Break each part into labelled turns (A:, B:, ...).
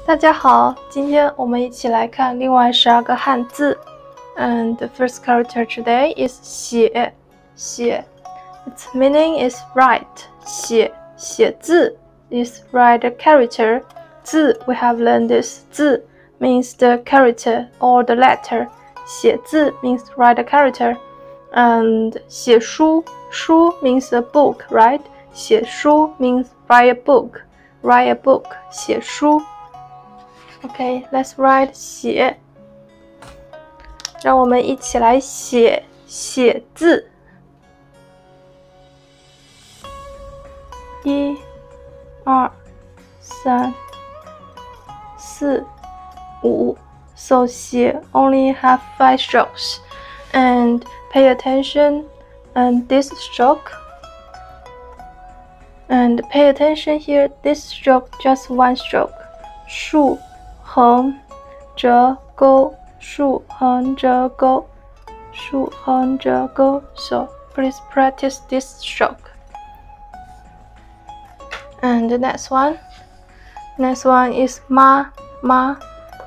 A: 大家好，今天我们一起来看另外12个汉字。And the first character today is 写。Its meaning is write. 写字 is write a character. 字 we have learned this 字 means the character or the letter. 写字 means write a character. And 写书 means a book, right? 写书 means write a book. 写书。Okay, let's write 写。让我们一起来写字。1、2、3、4、5。So 写 only have 5 strokes. And pay attention and this stroke. And pay attention here, this stroke just one stroke. 竖横折钩，竖横折钩，竖横折钩。So please practice this stroke. And the next one is 妈。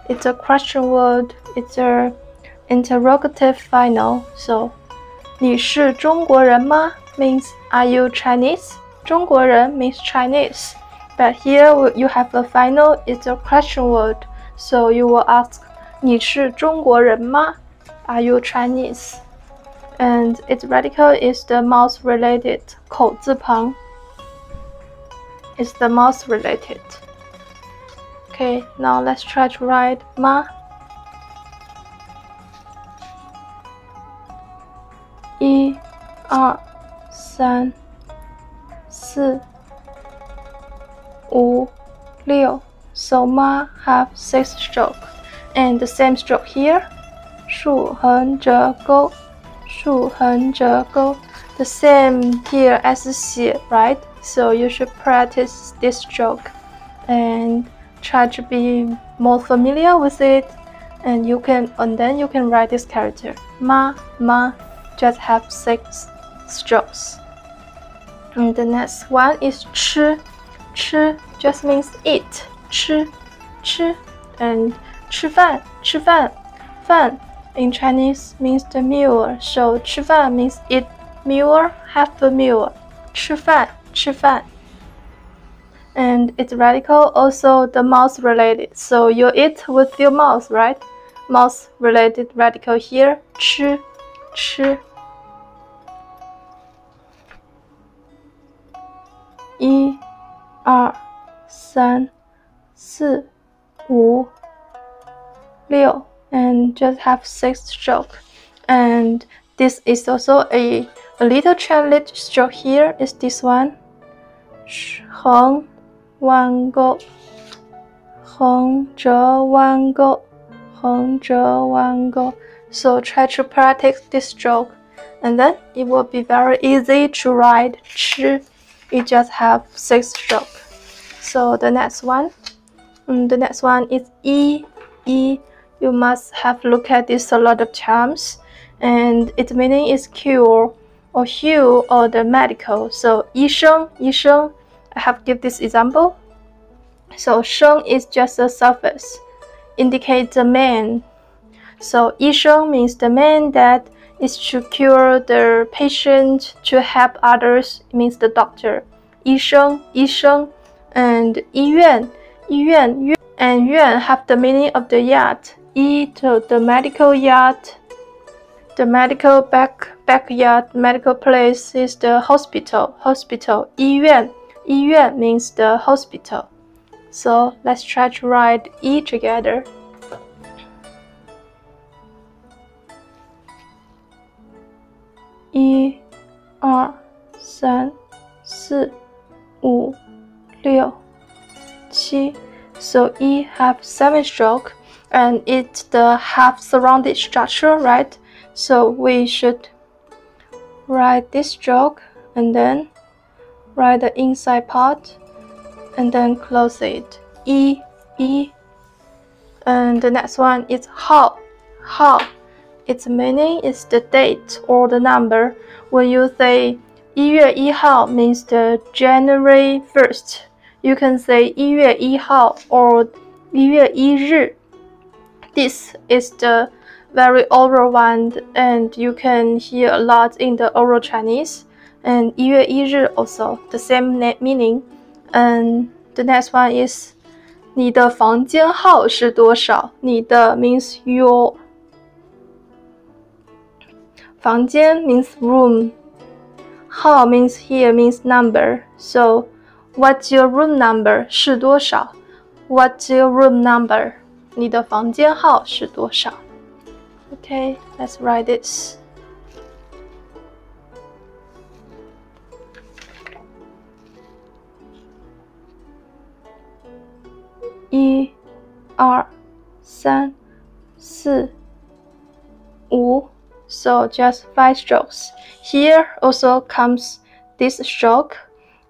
A: It's a question word. It's a interrogative final. So 你是中国人吗 means are you Chinese? 中国人 means Chinese. But here you have a final, it's a question word. So you will ask, 你是中国人吗 Are you Chinese? And its radical is the mouth related, 口字旁 is the mouth related. Okay, now let's try to write 妈。1、2、3、4、5、6. So 妈 have 6 stroke. And the same stroke here. 竖横折钩，竖横折钩。The same here as 写 right? So you should practice this stroke and try to be more familiar with it. And then you can write this character. 妈 just have 6 strokes. And the next one is 吃just means eat. 吃 and 吃饭 饭 in Chinese means the meal. So 吃饭 means eat meal, have a meal. 吃饭 and it's radical also the mouth related. So you eat with your mouth, right? Mouth related radical here. 吃 1、2、3、4、5、6 and just have 6 stroke. And this is also a little translate stroke here is this one. 横弯钩，横折弯钩，横折弯钩。So try to practice this stroke, and then it will be very easy to write 吃。You just have 6 stroke. So the next one is 医。You must have looked at this a lot of times, and its meaning is cure or heal or the medical. So 医生 I have give this example. So 生 is just a suffix, indicates a man. So 医生 means the man that is to cure the patient, to help others. It means the doctor. 医生 and 医院 and 院 have the meaning of the yard. 医 to the medical yard. The medical backyard, medical place is the hospital. 医院 means the hospital. So let's try to write 医 together. 1、2、3、4、5、6、7. So 医 have 7 stroke, and it's the half surrounded structure, right? So we should write this stroke and then write the inside part and then close it. 医 and the next one is 号 Its meaning is the date or the number. When you say 1月1号 means the January 1st. You can say 1月1号 or 1月1日. This is the very oral one, and you can hear a lot in the oral Chinese. And 1月1日 also the same meaning. And the next one is 你的房间号是多少？你的 means your. 房间 means room. 号 means here means number. So what's your room number? 是多少？ What's your room number? 你的房间号是多少？ Okay, let's write this. 1 2 3 4 5. So just 5 strokes. Here also comes this stroke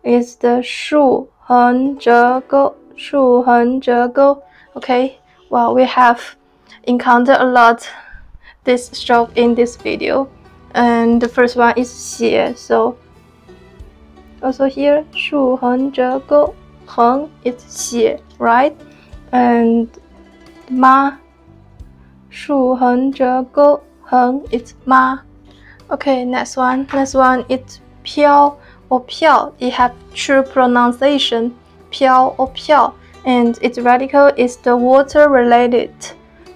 A: is the 竖横折钩. 竖横折钩. Okay, well, we have encountered a lot this stroke in this video, and the first one is 斜. So also here 竖横折钩. 横 is 斜, right? And 妈 竖横折钩 横 is 妈. Okay, next one is 飘 or 票. It have true pronunciation, 飘 or 票, and its radical is the water related.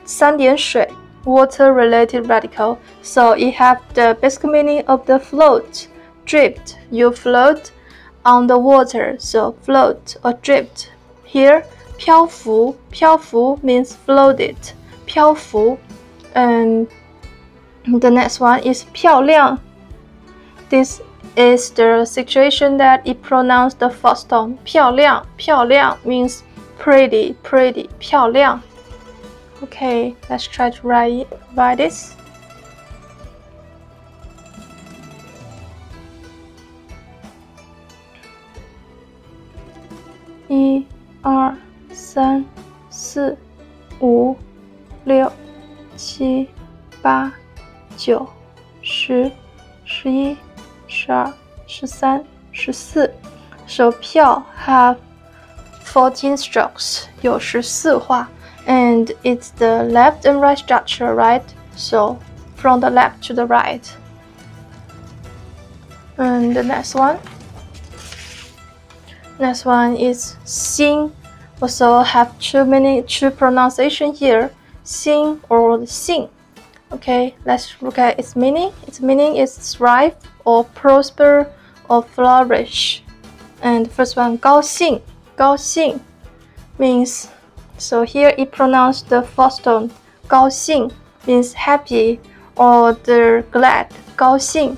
A: 三点水 water related radical. So it have the basic meaning of the float, drift. You float on the water, so float or drift. Here 漂浮 means floated, 漂浮. And the next one is 漂亮. This is the situation that it pronounced the first tone. 漂亮 means pretty, 漂亮. Okay, let's try to write this. 1 2 3 4 5 6 7 8 9 10 11 12 13 14. So 票 have 14 strokes, 有14画, and it's the left and right structure, right? So from the left to the right. And the next one is 心. Also have two pronunciation here, 心 or 信. Okay, let's look at its meaning. Its meaning is thrive or prosper or flourish. And the first one, 高兴 means, so here it pronounced the first tone. 高兴 means happy or the glad. 高兴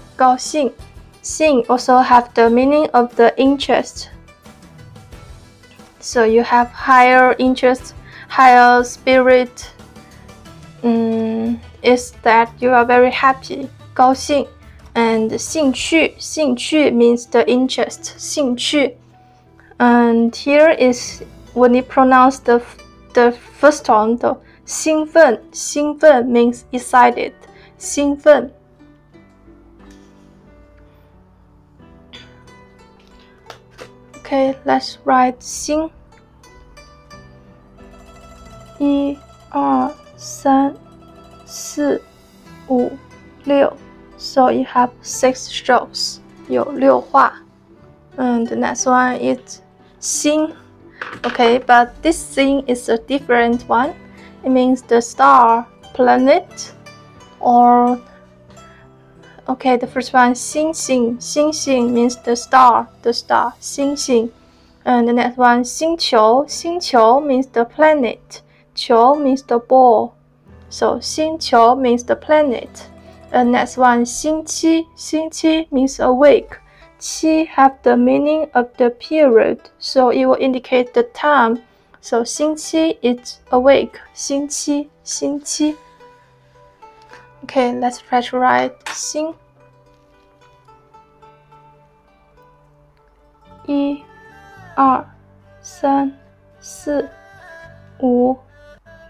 A: 兴 also have the meaning of the interest. So you have higher interest, higher spirit. Is that you are very happy, 高兴. And 兴趣 means the interest, 兴趣. And here is when you pronounce the first tone, the 兴奋 means excited, 兴奋. Okay, let's write 心. 1 2 3 4 5 6. So you have 6 strokes, 有6画. And the next one is 星. Okay, but this 星 is a different one. It means the star, planet, or okay, the first one 星星 means the star, 星星. And the next one 星球 means the planet, 球 means the ball. So 星球 means the planet. And next one 星期 means awake. 七 have the meaning of the period, so it will indicate the time. So 星期 is awake, 星期 Okay, let's try to write 星. 1 2 3 4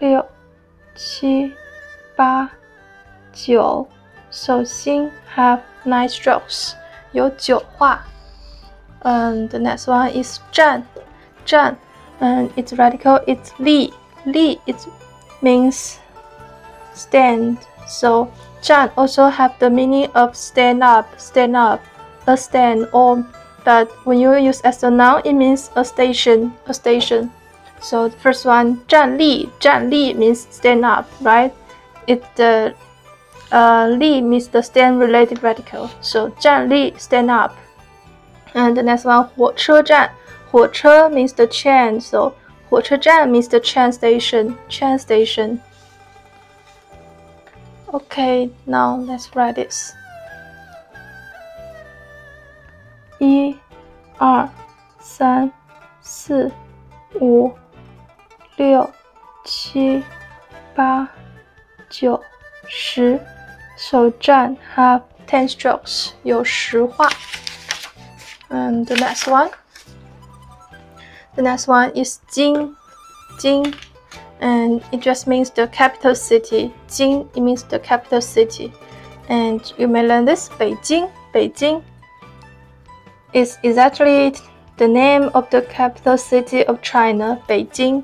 A: 5 6 7 8 9. So 星 have 9 strokes, 有9画. And the next one is 站 and its radical is 立 Li it means stand. So 站 also have the meaning of stand up, a stand, or but when you use as a noun, it means a station. So the first one, 站立means stand up, right? The li means the stand related radical. So 站立 stand up. And the next one, 火车站 火车 means the train, so 火车站 means the train station. Okay, now let's write this. 1、2、3、4、5、6、7、8、9、10。首站 have 10 strokes, 有10画。And the next one is 京 and it just means the capital city. 京 it means the capital city. And you may learn this. 北京 is exactly the name of the capital city of China. 北京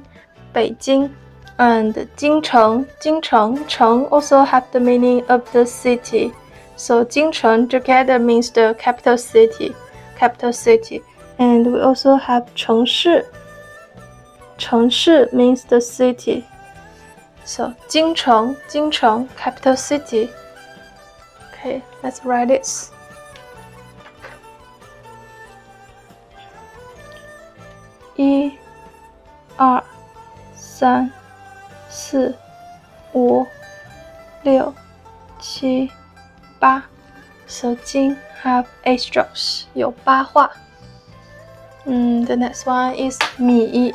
A: and 京城 城 also have the meaning of the city. So 京城 together means the capital city. And we also have 城市 means the city. So 京城 capital city. Okay, let's write this. 1、2、3、4、5、6、7、8。So 京 have 8 strokes, 有8画。The next one is 米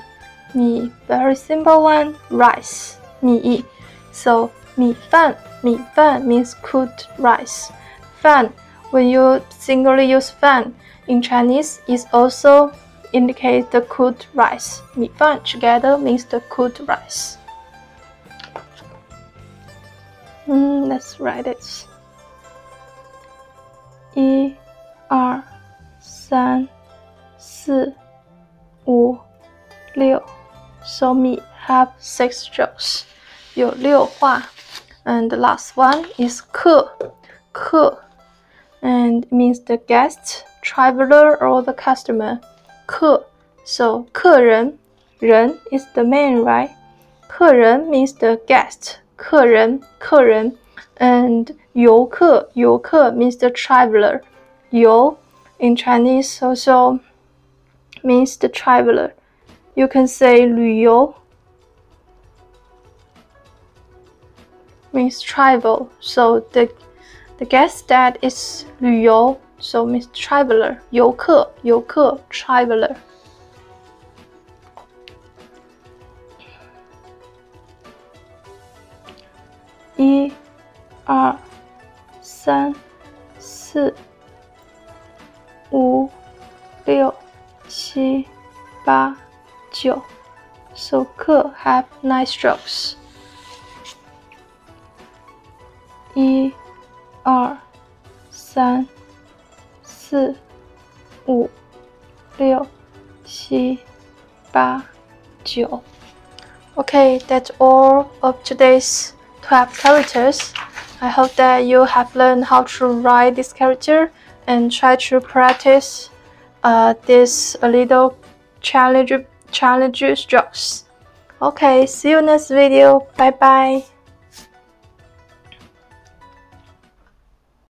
A: very simple one. Rice 米 so 米饭 means cooked rice. 饭 when you singly use 饭 in Chinese is also indicate the cooked rice. 米饭 together means the cooked rice. Let's write it. 1、2、3、4、5、6。So 米 have 6 strokes, 有6画。And the last one is 客 and it means the guest, traveler, or the customer. 客 so 客人 人 is the man, right? 客人 means the guest. 客人 and 游客 means the traveler. 游 in Chinese also means the traveler. You can say 旅游 means travel. So the guest that is 旅游 so means traveler. 游客 traveler. 1、2、3、4、5、6、7、8、9。So 客 have 9 strokes. 1、2、3、4、5、6、7、8、9。Okay, that's all of today's 12 characters. I hope that you have learned how to write this character and try to practice this a little challenge strokes. Okay, see you next video. Bye bye.